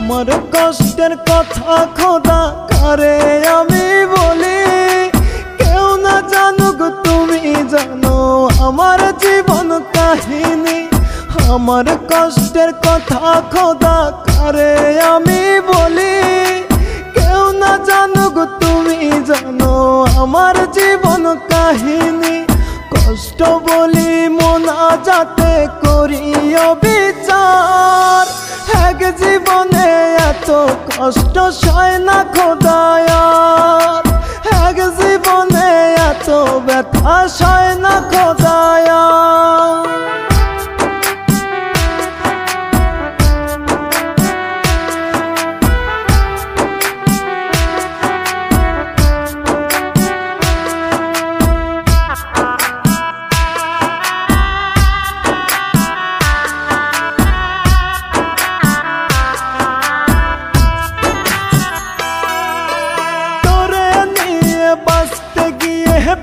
আমার কষ্টের কথা খোদা কারে আমি বলি, কেউ না জানুক তুমি জানো আমার জীবন কাহিনী। আমার কষ্টের কথা খোদা কারে আমি বলি, কেউ না জানুক তুমি জানো আমার জীবন কাহিনী। কষ্ট বলি মোনাজাতে করি বিচার, এক জীবনে এত কষ্ট সয় না খোদায়ার, এক জীবনে এত ব্যথা সয় না খোদায়ার।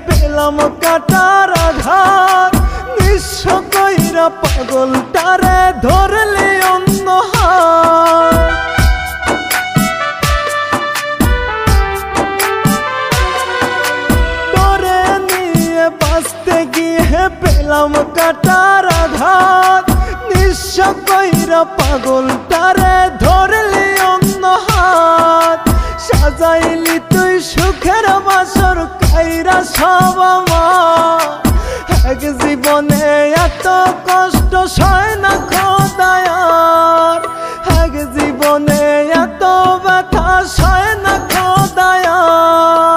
পেলাম কাটার আঘাত, নিঃস্ব কইরা পাগলটারে ধরলে অন্য হাত। তোরে নিয়ে বাঁচতে গিয়ে পেলাম কাটার আঘাত, নিঃস্ব কইরা পাগলটারে ধরলে অন্য হাত। সাজাইলি তুই সুখের বাসর কাইরা সব আমার, এক জীবনে এত কষ্ট সয় না খোদায়ার, এক জীবনে এত ব্যথা সয় না খোদায়ার।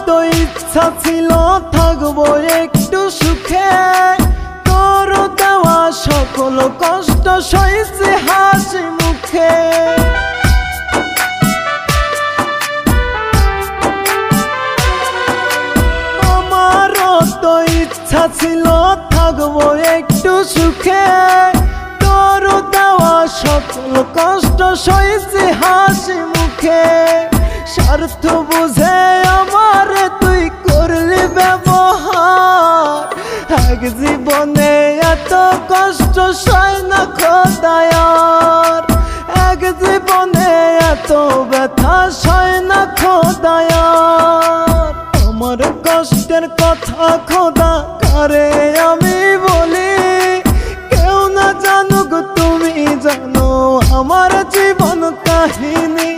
তো ইচ্ছা ছিল থাকবো একটু সুখে, তোর দেওয়া সকল কষ্ট সইছে হাসি মুখে। আমারও তো ইচ্ছা ছিল থাকবো একটু সুখে, তোর দেওয়া সকল কষ্ট সইছে হাসি মুখে। স্বার্থ বুঝে আমার তুই করলি ব্যবহার, এক জীবনে এত কষ্ট সয় না খোদায়ার, এক জীবনে এত ব্যথা সয় না খোদায়ার। আমার কষ্টের কথা খোদা কারে আমি বলি, কেউ না জানুক তুমি জানো আমার জীবন কাহিনী।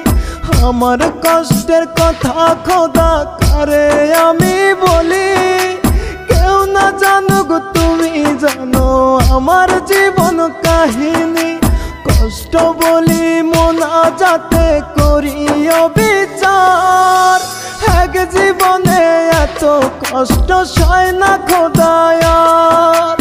আমার কষ্টের কথা খোদা কারে আমি বলি, কেউ না জানুক তুমি জানো আমার জীবন কাহিনী। কষ্ট বলি মোনাজাতে করি বিচার, এক জীবনে এত কষ্ট সয় না খোদায়ার।